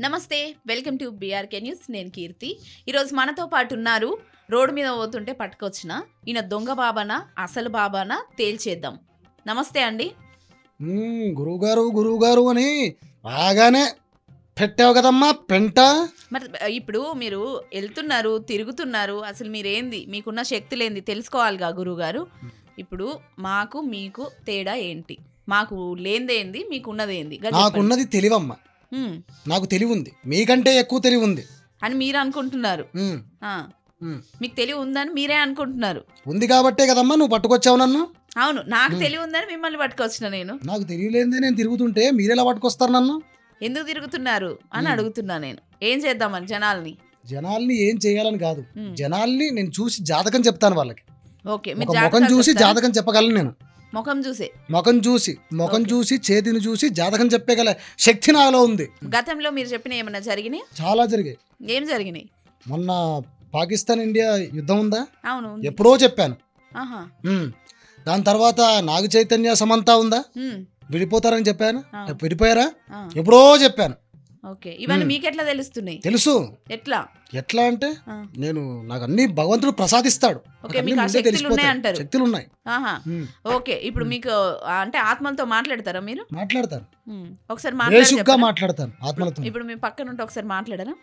నమస్తే, welcome to BRK news. నేను కీర్తి. ఈరోజు మనతో పాటు ఉన్నారు. రోడ్డు మీద పోతుంటే పట్టుకొచ్చిన ఈయన దొంగ బాబానా అసలు బాబానా తేల్చేద్దాం. నమస్తే అండి. గురువుగారు అని బాగానే పెట్టావు కదమ్మా పెంట. మరి ఇప్పుడు మీరు వెళ్తున్నారు, తిరుగుతున్నారు, అసలు మీరేంది, మీకున్న శక్తులేంది తెలుసుకోవాలిగా గురువుగారు. ఇప్పుడు మాకు మీకు తేడా ఏంటి? మాకు లేనిదేంది, మీకున్నదేంది? నాకున్నది తెలివమ్మా, నాకు తెలివి ఉంది, మీకంటే ఎక్కువ తెలివి ఉంది అని మీరు అనుకుంటున్నారు. మీకు తెలివి ఉందని మీరే అనుకుంటున్నారు. ఉంది కాబట్టే కదమ్మా నువ్వు పట్టుకొచ్చావు నన్ను. అవును, నాకు తెలివి ఉందని మిమ్మల్ని పట్టుకొచ్చిన. నేను నాకు తెలియలేదే నేను తిరుగుతుంటే మీరెలా పట్టుకొస్తారు నన్ను? ఎందుకు తిరుగుతున్నారు అని అడుగుతున్నా. నేను ఏం చేద్దామని జనాల్ని ఏం చేయాలని కాదు, జనాల్ని నేను చూసి జాతకం చెప్తాను వాళ్ళకి. ఓకే, ముఖం చూసి జాతకం చెప్పగలను నేను. ముఖం చూసి చేతిని చూసి జాతకం చెప్పగల శక్తి నాలో ఉంది. గతంలో మీరు చెప్పిన ఏమన్నా జరిగినాయి? చాలా జరిగాయి. ఏం జరిగినాయి? మొన్న పాకిస్తాన్ ఇండియా యుద్ధం ఉందా? అవును, ఎప్పుడో చెప్పాను. దాని తర్వాత నాగ చైతన్య సమంత ఉందా, విడిపోతారని చెప్పాను. విడిపోయారా? ఎప్పుడో చెప్పాను. ఓకే, ఇవన్నీ మీకు ఎట్లా తెలుస్తున్నాయి? తెలుసు. ఎట్లా అంటే నేను నాకు అన్ని భగవంతుడు ప్రసాదిస్తాడు. శక్తులు ఉన్నాయి. ఓకే, ఇప్పుడు మీకు అంటే ఆత్మలతో మాట్లాడతారా మీరు? మాట్లాడతాను, ఒకసారి మాట్లాడతాను ఆత్మలతో. ఇప్పుడు మీ పక్కన ఉంటే ఒకసారి మాట్లాడరా?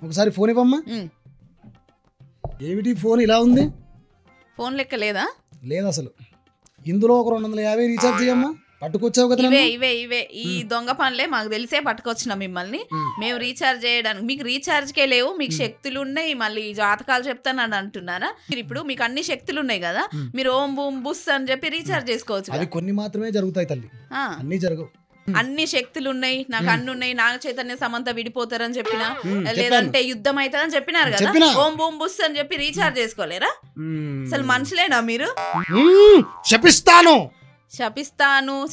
ఒకసారి ఫోన్ ఇవ్వమ్మా. ఏమిటి ఫోన్ ఇలా ఉంది? ఫోన్ లెక్క లేదా? లేదు అసలు. ఇందులో ఒక 250 రీఛార్జ్ చేయమ్మా. పట్టుకొచ్చావు కదా. ఇవే ఈ దొంగ పనులే మాకు తెలిసే పట్టుకొచ్చిన మిమ్మల్ని. మేము రీఛార్జ్ చేయడానికి, మీకు రీఛార్జ్కే లేవు, మీకు శక్తులు ఉన్నాయి, మళ్ళీ జాతకాలు చెప్తానని అంటున్నారా? ఇప్పుడు మీకు అన్ని శక్తులు ఉన్నాయి కదా, మీరు ఓం బూమ్ బుస్ అని చెప్పి రీఛార్జ్ చేసుకోవచ్చు. అవి కొన్ని మాత్రమే జరుగుతాయి తల్లి, అన్ని జరగవు. అన్ని శక్తులు ఉన్నాయి, నాకు అన్ని ఉన్నాయి. నాగ చైతన్య సమంత విడిపోతారని చెప్పినా, లేదంటే యుద్ధం అవుతుందని చెప్పినారు కదా, ఓం బూమ్ బుస్ అని చెప్పి రీఛార్జ్ చేసుకోలేరా? అసలు మనుషులేనా మీరు? శపిస్తాను,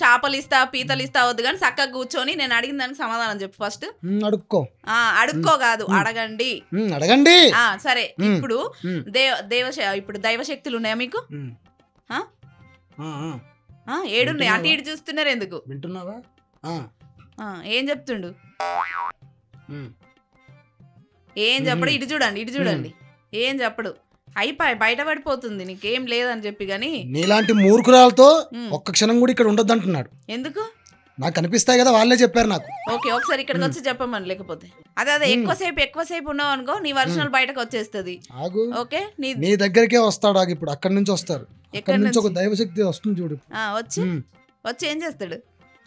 చేపలు ఇస్తా, పీతలు ఇస్తా వద్దు కానీ చక్కగా కూర్చొని నేను అడిగిన దానికి సమాధానం చెప్పు. ఫస్ట్ అడుక్కో కాదు, అడగండి. సరే, ఇప్పుడు ఇప్పుడు దైవశక్తులు ఉన్నాయా మీకు? ఏడున్నాయి? అటు ఇటు చూస్తున్నారు ఎందుకు? వింటున్నావా? ఏం చెప్తుండు? ఏం చెప్పడు? ఇటు చూడండి, ఏం చెప్పడు. అయిపోయి బయటపడిపోతుంది నీకేం లేదని చెప్పి. గానీ నీలాంటి మూర్ఖురాలతో ఒక్క క్షణం కూడా ఇక్కడ ఉండొద్దు అంటున్నాడు. ఎందుకు? నాకు కనిపిస్తాయి కదా, వాళ్ళే చెప్పారు నాకు. ఓకే, ఒకసారి ఇక్కడికి వచ్చి చెప్పమని. లేకపోతే అదే ఎక్కువసేపు ఉన్నావు అనుకో, నీ వర్షాలు బయటకు వచ్చేస్తుంది. ఓకే, నీ దగ్గరికే వస్తాడు. ఇప్పుడు అక్కడి నుంచి వస్తారు. అక్కడి నుంచి ఒక దైవశక్తి వస్తుంది చూడు. వచ్చి ఏం చేస్తాడు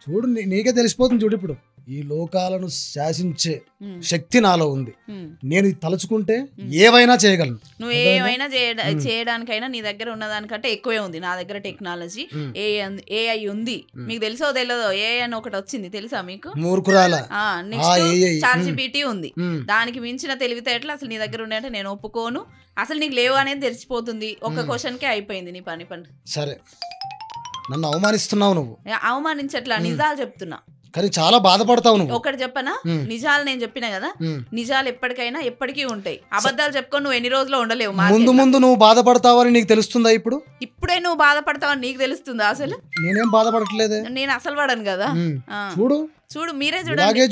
చూడు, నీకే తెలిసిపోతుంది చూడు. ఇప్పుడు ఈ లోకాలను శాసించే శక్తి నాలో ఉంది. నేను తలుచుకుంటే ఏవైనా చేయగలను. నువ్వు ఏమైనా చేయడానికైనా నీ దగ్గర ఉన్నదానికంటే ఎక్కువే ఉంది నా దగ్గర టెక్నాలజీ. ఏఐ ఉంది, మీకు తెలుసో తెలియదో? ఏఐ అని ఒకటి వచ్చింది, తెలుసా మీకు? మూర్ఖురాల. నెక్స్ట్ ChatGPT ఉంది. దానికి మించిన తెలివితేటలు అసలు నీ దగ్గర ఉన్నాయంటే నేను ఒప్పుకోను. అసలు నీకు లేవు అనేది తెలిసిపోతుంది. ఒక్క క్వశ్చన్కే అయిపోయింది నీ పని. సరే, నన్ను అవమానిస్తున్నావు నువ్వు. అవమానించట్లా, నిజాలు చెప్తున్నా. కానీ చాలా బాధపడతావు నువ్వు. ఒకటి చెప్పనా? నిజాలు నేను చెప్పినా కదా, నిజాలు ఎప్పటికైనా ఎప్పటికీ ఉంటాయి. అబద్ధాలు చెప్పుకొని నువ్వు ఎన్ని రోజులు ఉండలేవు. ముందు నువ్వు బాధపడతావని నీకు తెలుస్తుందా? ఇప్పుడే నువ్వు బాధపడతావని నీకు తెలుస్తుందా? అసలు నేనేం బాధపడట్లేదే. నేను అసలు పడను కదా. చూడు మీరే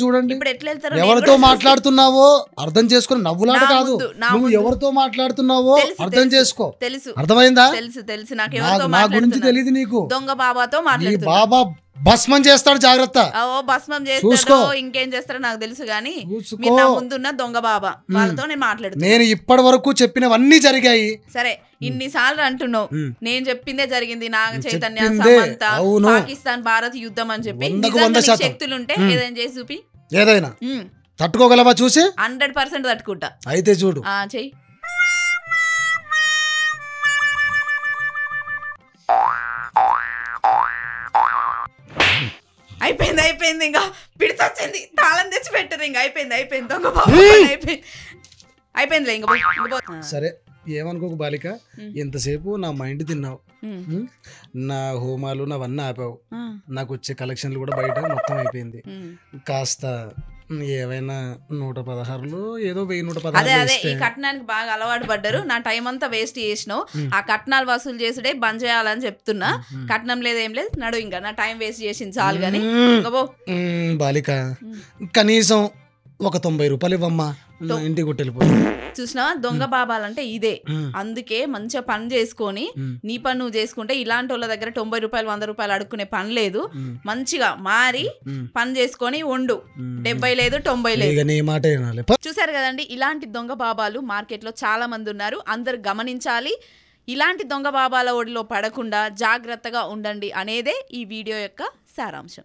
చూడండి. ఇప్పుడు ఎట్లా వెళ్తారు? ఎవరితో మాట్లాడుతున్నావో అర్థం చేసుకుని, నవ్వులాట కాదు, నువ్వు ఎవరితో మాట్లాడుతున్నావో అర్థం చేసుకో. తెలుసు, అర్థమైందా? తెలుసు. నా గురించి తెలియదు నీకు. దొంగ బాబాతో మాట్లాడుతున్నా. బాబా భస్మం చేస్తాడు, జాగ్రత్త. భస్మం చేస్తాడో ఇంకేం చేస్తారో నాకు తెలుసు గానీ, మీరు నా ముందున్న దొంగ బాబా వాళ్ళతో నేను మాట్లాడుతున్నా. నేను ఇప్పటి వరకు చెప్పినవన్నీ జరిగాయి. సరే, ఇన్నిసార్లు అంటున్నావు నేను చెప్పిందే జరిగింది. నాగ చైతన్య సమంత, పాకిస్తాన్ భారత్ యుద్ధం అని చెప్పి శక్తులుంటే ఏదైనా చేసి చూపి. ఏదైనా తట్టుకోగలవా? చూసి 100% తట్టుకుంటా. అయితే చూడు, చెయ్యి. అయిపోయింది, ఇంకా పిడిచొచ్చింది. తాళం తెచ్చి పెట్టరు. ఇంకా అయిపోయింది. దొంగ బాబు అయిపోయిందిలే. ఇంకా సరే, ఏమనుకోకు బాలిక. ఎంతసేపు నా మైండ్ తిన్నావు, నా హోమాలు నావన్నీ ఆపావు, నాకు వచ్చే కలెక్షన్లు కూడా బయట మొత్తం అయిపోయింది. కాస్త ఏవైనా 116లో ఏదో 1116 అదే అదే ఈ కట్నానికి బాగా అలవాటు పడ్డారు. నా టైం అంతా వేస్ట్ చేసినావు. ఆ కట్నాలు వసూలు చేసుడే బంద్ చేయాలని చెప్తున్నా. కట్నం లేదేం లేదు, నడు ఇంకా నా టైం వేస్ట్ చేసింది చాలు కానీ బాలిక కనీసం ఒక 90 రూపాయలు ఇవ్వమ్మా, ఇంటికి కొట్టెళ్ళిపోయి. చూసినావా దొంగ బాబాలంటే ఇదే. అందుకే మంచిగా పని చేసుకొని నీ పని నువ్వు చేసుకుంటే ఇలాంటి వాళ్ళ దగ్గర 90 రూపాయలు 100 రూపాయలు అడుక్కునే పని లేదు. మంచిగా మారి పని చేసుకొని ఉండు. 70 లేదు 90 లేదు. చూసారు కదండి, ఇలాంటి దొంగ బాబాలు మార్కెట్ లో చాలా మంది ఉన్నారు. అందరు గమనించాలి. ఇలాంటి దొంగ బాబాల ఒడిలో పడకుండా జాగ్రత్తగా ఉండండి అనేదే ఈ వీడియో యొక్క సారాంశం.